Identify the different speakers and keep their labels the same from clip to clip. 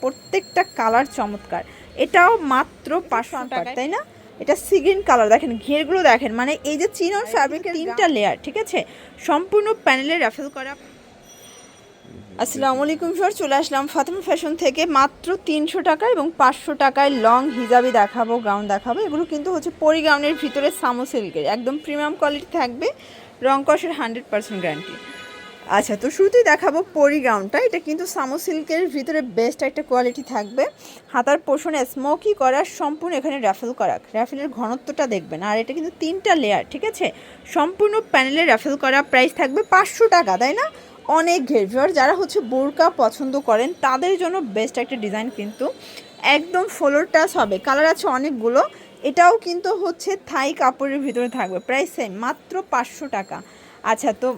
Speaker 1: প্রত্যেকটা কালার চমৎকার। এটাও মাত্র 500 টাকা, তাই না? এটা সি গ্রিন কালার, দেখেন ঘেরগুলো দেখেন, মানে এই যে চিনন ফ্যাব্রিকের 3টা লেয়ার, ঠিক আছে, সম্পূর্ণ প্যানেলে রাফেল করা। আসসালামু আলাইকুম স্যার, চলে আসলাম ফাতেমা ফ্যাশন থেকে। মাত্র 300 টাকা এবং 500 টাকায় লং হিজাবি দেখাবো, গাউন দেখাবো। এগুলো কিন্তু হচ্ছে পরি গাউনের ভিতরে সামো সিল্কের, একদম প্রিমিয়াম কোয়ালিটি থাকবে, রং কষের 100% গ্যারান্টি। আচ্ছা, তো শুরুতেই দেখাবো পরি গাউনটা। এটা কিন্তু সামো সিল্কের ভিতরে বেস্ট একটা কোয়ালিটি থাকবে। হাতার পোর্শনে স্মোকি করা, সম্পূর্ণ এখানে র্যাফেল করা, র্যাফেলের ঘনত্বটা দেখবেন। আর এটা কিন্তু 3টা লেয়ার, ঠিক আছে, সম্পূর্ণ প্যানেলে র্যাফেল করা। প্রাইস থাকবে 500 টাকা, তাই না? অনেক ঘের। যারা হচ্ছে বোরকা পছন্দ করেন তাদের জন্য বেস্ট একটা ডিজাইন, কিন্তু একদম ফ্লোর টাচ হবে। কালার আছে অনেকগুলো। এটাও কিন্তু হচ্ছে থাই কাপড়ের ভিতরে থাকবে। প্রাইস সেম, মাত্র 500 টাকা। আচ্ছা, তো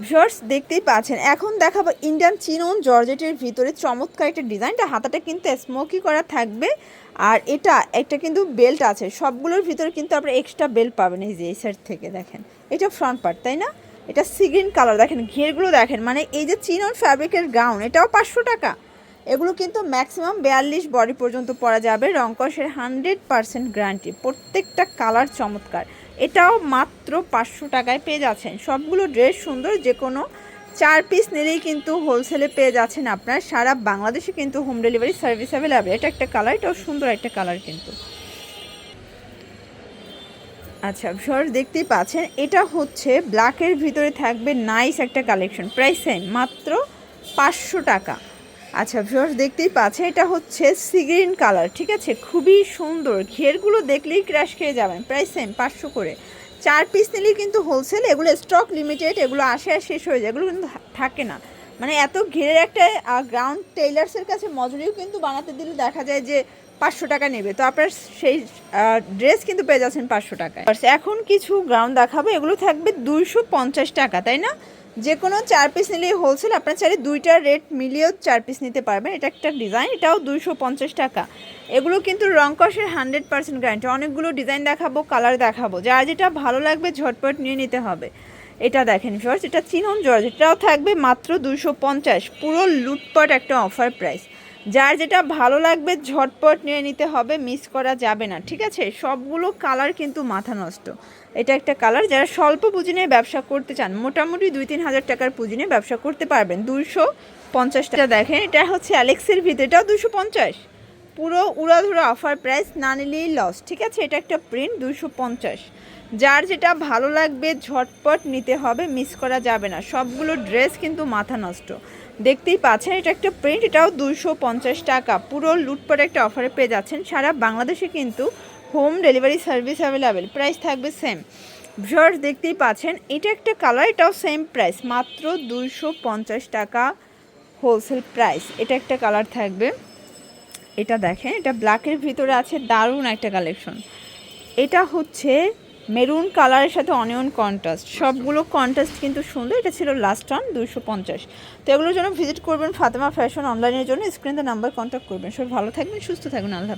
Speaker 1: ভিউয়ার্স দেখতেই পাচ্ছেন, এখন দেখাবো ইন্ডিয়ান চিনন জর্জেটের ভিতরে চমৎকার একটা ডিজাইনটা। হাতাটা কিন্তু স্মোকি করা থাকবে। আর এটা একটা কিন্তু বেল্ট আছে, সবগুলোর ভিতরে কিন্তু আপনারা এক্সট্রা বেল্ট পাবেন। এই যে এই সাইড থেকে দেখেন, এটা ফ্রন্ট পার্ট, তাই না? এটা সি গ্রিন কালার, দেখেন ঘেরগুলো দেখেন, মানে এই যে চিনন ফ্যাব্রিকের গাউন, এটাও 500 টাকা। এগুলো কিন্তু ম্যাক্সিমাম 42 বডি পর্যন্ত পরা যাবে, রং কষের 100% গ্যারান্টি। প্রত্যেকটা কালার চমৎকার। এটাও মাত্র 500 টাকায় পেয়ে যাচ্ছেন। সবগুলো ড্রেস সুন্দর, যে কোনো 4 পিস নিলেই কিন্তু হোলসেলে পেয়ে যাচ্ছেন আপনার। সারা বাংলাদেশে কিন্তু হোম ডেলিভারি সার্ভিস অ্যাভেলেবেল। এটা একটা কালার, এটাও সুন্দর একটা কালার কিন্তু। আচ্ছা ভিউয়ার্স দেখতেই পাচ্ছেন, এটা হচ্ছে ব্ল্যাকের ভিতরে থাকবে নাইস একটা কালেকশন। প্রাইস সেম, মাত্র 500 টাকা। আচ্ছা ভিউয়ার্স দেখতেই পাচ্ছেন, এটা হচ্ছে সি গ্রিন কালার, ঠিক আছে, খুবই সুন্দর। ঘেরগুলো দেখলেই ক্র্যাশ খেয়ে যাবেন। প্রাইস সেম, 500 করে। 4 পিস নিলেই কিন্তু হোলসেল। এগুলো স্টক লিমিটেড, এগুলো আসে আর শেষ হয়ে যায়, এগুলো কিন্তু থাকে না। মানে এত ঘেরের একটা গ্রাউন্ড টেইলার্সের কাছে মজুরিও কিন্তু বানাতে দিলে দেখা যায় যে 500 টাকা নেবে, তো আপনার সেই ড্রেস কিন্তু পেয়ে যাচ্ছেন 500 টাকায়। এখন কিছু গ্রাউন্ড দেখাবো, এগুলো থাকবে 250 টাকা, তাই না? যে কোনো 4 পিস নিলেই হোলসেল। আপনার চাইলে দুইটার রেট মিলিয়েও 4 পিস নিতে পারবেন। এটা একটা ডিজাইন, এটাও 250 টাকা। এগুলো কিন্তু রং কষের 100% গ্যারান্টি। অনেকগুলো ডিজাইন দেখাবো, কালার দেখাবো, যার যেটা ভালো লাগবে ঝটপট নিয়ে নিতে হবে। এটা দেখেন ভিউয়ার্স, এটা চিনন জর্জ, এটাও থাকবে মাত্র 250। পুরো লুটপাট একটা অফার প্রাইস। যার যেটা ভালো লাগবে ঝটপট নিয়ে নিতে হবে, মিস করা যাবে না, ঠিক আছে? সবগুলো কালার কিন্তু মাথা নষ্ট। এটা একটা কালার, যারা স্বল্প পুঁজি নিয়ে ব্যবসা করতে চান, মোটামুটি 2-3 হাজার টাকার পুঁজি নিয়ে ব্যবসা করতে পারবেন। 250 টাকা। দেখেন এটা হচ্ছে অ্যালেক্সের ভিতরে, এটাও 250। পুরো উড়াধুরা অফার প্রাইস, না নিলেই লস, ঠিক আছে? এটা একটা প্রিন্ট, 250। যার যেটা ভালো লাগবে ঝটপট নিতে হবে, মিস করা যাবে না। সবগুলো ড্রেস কিন্তু মাথা নষ্ট। দেখতেই পাচ্ছেন, এটা একটা প্রিন্ট, এটাও 250 টাকা। পুরো লুটপাট একটা অফারে পেয়ে যাচ্ছেন। সারা বাংলাদেশে কিন্তু home delivery service available. Price থাকবে সেম। ভিউয়ার্স দেখতেই পাচ্ছেন, এটা একটা কালার, এটাও সেম প্রাইস, মাত্র 250 টাকা হোলসেল প্রাইস। এটা একটা কালার থাকবে, এটা দেখেন, এটা ব্ল্যাকের ভিতরে আছে, দারুণ একটা কালেকশন। এটা হচ্ছে মেরুন কালারের সাথে অনিয়ন কন্ট্রাস্ট, সবগুলো কন্ট্রাস্ট কিন্তু সুন্দর। এটা ছিল লাস্ট অন 250। তো এগুলোর জন্য ভিজিট করবেন ফাতেমা ফ্যাশন অনলাইনের জন্য, স্ক্রিনে নাম্বার কন্ট্যাক্ট করবেন। সব ভালো থাকবেন, সুস্থ থাকবেন, আল্লাহ।